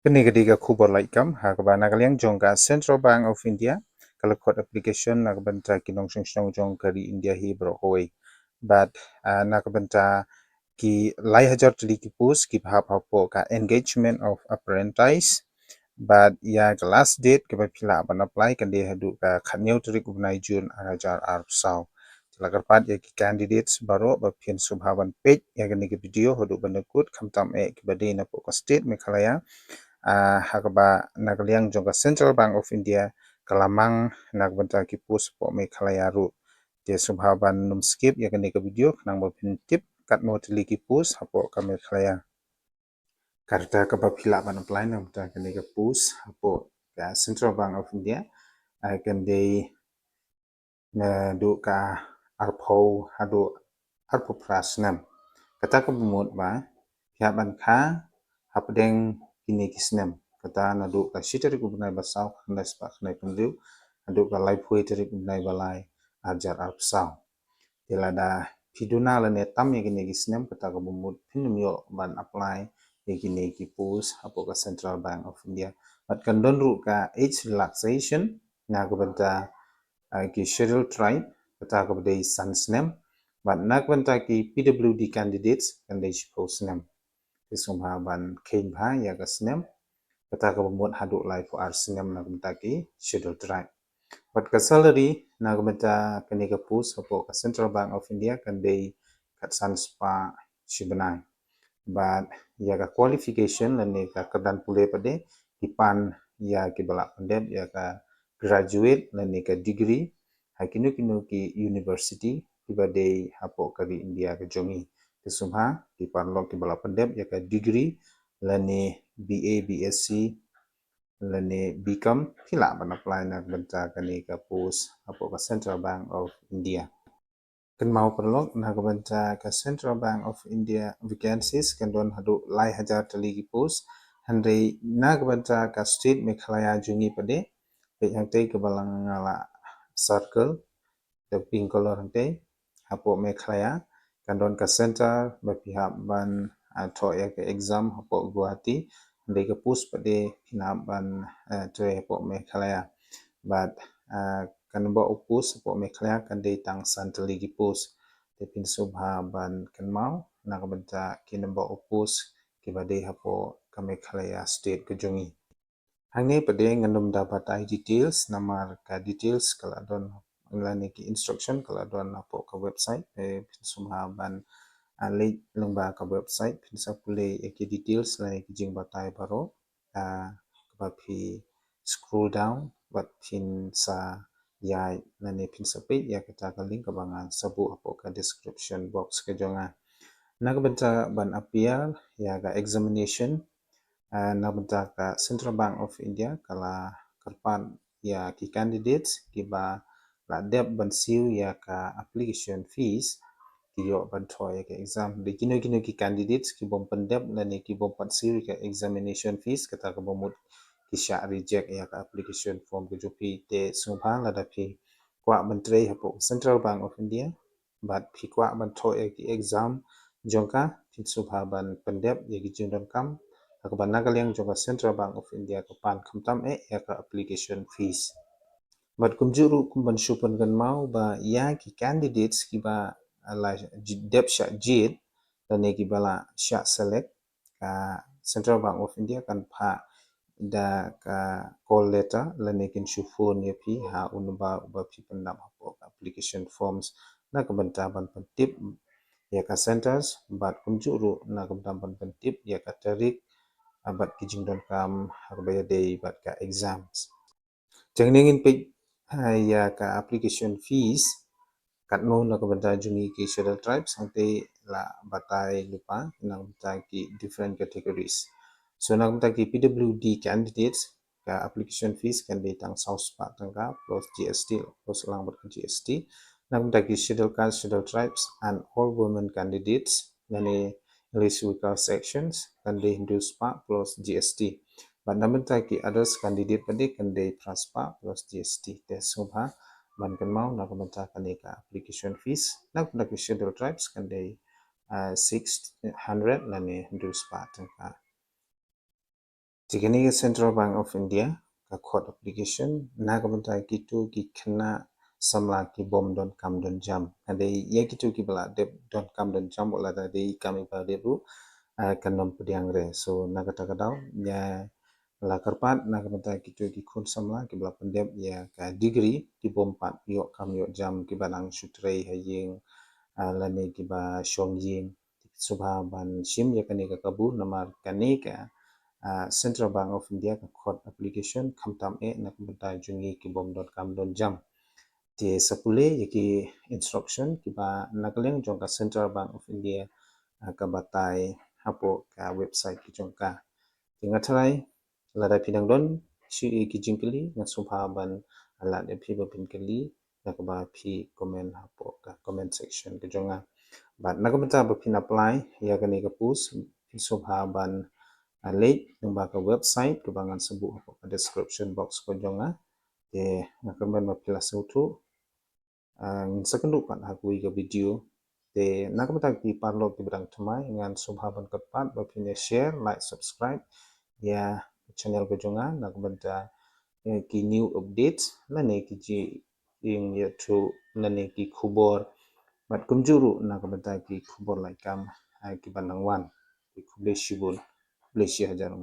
Kini ketiga khubor Laitkam hakaba nagaliang jongka Central Bank of India kalau kod application nakabenta kinong song jong kari India hi brohoi but nakabenta ki lai hajar tuli ki pus ki bhap hapo ka engagement of apprentice but ya ke last date ke pila ban apply kan dia hadu ka khanyo turi kubnai June hajar ar sau lagar pat ya ki candidates baro ba phin subhaban page ya gani ki video hadu banakut khamtam ki bade na po state Meghalaya hakaba nagaliang jongka Central Bank of India kalamang nagbenta ki pus po Meghalaya ru dia subhaban num skip ya kani ka video nang bapin tip kat mo tili ki pus hapo ka Meghalaya karta ka bapila ban apply nang benta kani ka pus hapo ka Central Bank of India kan dei na du ka arpo hadu arpo prasnam kata ka bumut ba ya ban kha hapdeng kini kisnem kata nadu ka shitari kubnai basau khnai spa khnai pendiu nadu ka lai phui tari kubnai balai ajar arpsau tilada piduna lane tam ya kini kisnem kata ka bumut pinum yo ban apply ya kini kipus hapo ka Central Bank of India but kan don ru ka age relaxation na ka benta ki scheduled tribe kata ka bdei sansnem but nak benta ki PWD candidates kan dei post nem kisumha ban kein bha ya ka snem kata ka bumut hadu lai for ar snem na benta ki scheduled tribe but ka salary na benta kani ka pus hapo ka Central Bank of India kan dei kat san spa shibanai but ya ka qualification lani ka kadan pule pade ipan ya ki balak pandep ya ka graduate lani ka degree hakinu kinu ki university ibade hapo kari India ka jongi kisumha di parlo ki balak pandep ya ka degree lani BA BSc lani BCom pila ban apply na benta kani ka pus hapo ka Central Bank of India kan mau perlok na benta ka Central Bank of India vacancies kan don hadu lai hajar tali ki pus handai na benta ka state Meghalaya jungi pade pe yang tei ke balang ngala circle the pink color hante hapo Meghalaya kan don ka center ba pihak ban atho ya ke exam hapo Guwahati handai ke pus pade pina ban tre hapo Meghalaya but kan ba upus hapo Meghalaya kan dei tang santali ki pus tepin subha ban kan mau na benta kinamba upus ki bade hapo ka Meghalaya state ke jongi hangne pade ngandum dapat ai details namar ka details kala don lani ki instruction kala don hapo ka website subha ban link lengba ka website pinsa pule ki details lani ki jing batai baro ka pi scroll down but pin sa ya nani pin sape ya kita ka link ka bangan sabu hapo ka description box ke jonga nagbenta ban appear ya ka examination nagbenta ka Central Bank of India kala karpan ya ki candidates ki ba la dep ban siu ya ka application fees ki yo ban thoy ka exam de kino ki candidates ki bom pandep nani ki bom pat siu ka examination fees kata ka bomut kisha reject ya ka application form ke jopi te sumphang la da phi kwa mantre hapo Central Bank of India but phi kwa ban tho ki exam jongka phi subha ban pandep ye ki jundam kam akban nagaliang jongka Central Bank of India ka pan khamtam ya ka application fees but kumjuru kumban shupan kan mau ba ya ki candidates ki ba la dep sha jit dan ki bala sha select ka Central Bank of India kan pha da ka call letter lanekin phone ya pi ha unba ba pi pandam hapo application forms na ka banta ban tip ya ka centers but kumjuru na ka ban tip ya ka tarik bat kijing don kam hakbaya day bat ka exams jangningin pe ya ka application fees kat no na ka banta jungi ki scheduled tribes hangte la batai lupa na banta ki different categories so nak benta ki PWD candidates ka application fees kan ditang South Park tangka plus GST plus lang ber GST nak benta ki scheduled caste scheduled tribes and all women candidates nani list weaker sections kan di Hindu Spa plus GST but nak benta ki others candidate pade kan di Praspa plus GST tes subha ban kan mau nak benta kan ka application fees nak benta ki scheduled tribes kan di 600 nani Hindu Spa tangka jika ni ke Central Bank of India ka khot application na ka bentai kitu ki kena samla ki bom don kam don jam ade ye kitu ki bala de don kam don jam wala da de kami pa de ru kanom pediang re so na kata kadau ya la karpat na ka bentai kitu ki khun samla ki bala pendep ya ka degree ki bom pat yo kam yo jam ki banang sutrei hayeng lane ki ba shongjing subha ban shim ya kane ka kabur namar kane ka Central Bank of India ka khot application khamtam na kubenta jungi ki bom.com jam te sapule yaki instruction ki ba nakaleng jong ka Central Bank of India ka batai hapo ka website ki jong ka tinga tharai lada pidang don shi ki jingkali na subha ban ala de phi ba pinkali na ka ba phi comment hapo ka comment section ki jonga but nakamata ba pin apply ya ka ni ka post subha ban link number ka website ke bangan sebut ka description box ko jonga te ngakamen ma pila sautu second lupa aku ke video te nakamata ki parlo ki bidang Thymmai ngan subhaban kepat ba pin share like subscribe ya channel ko jonga nakamata ki new updates lane ki ji ing ya to lane ki khubor bat kumjuru nakamata ki khubor Laitkam ki bandang wan ki khuble shibul Malaysia hajar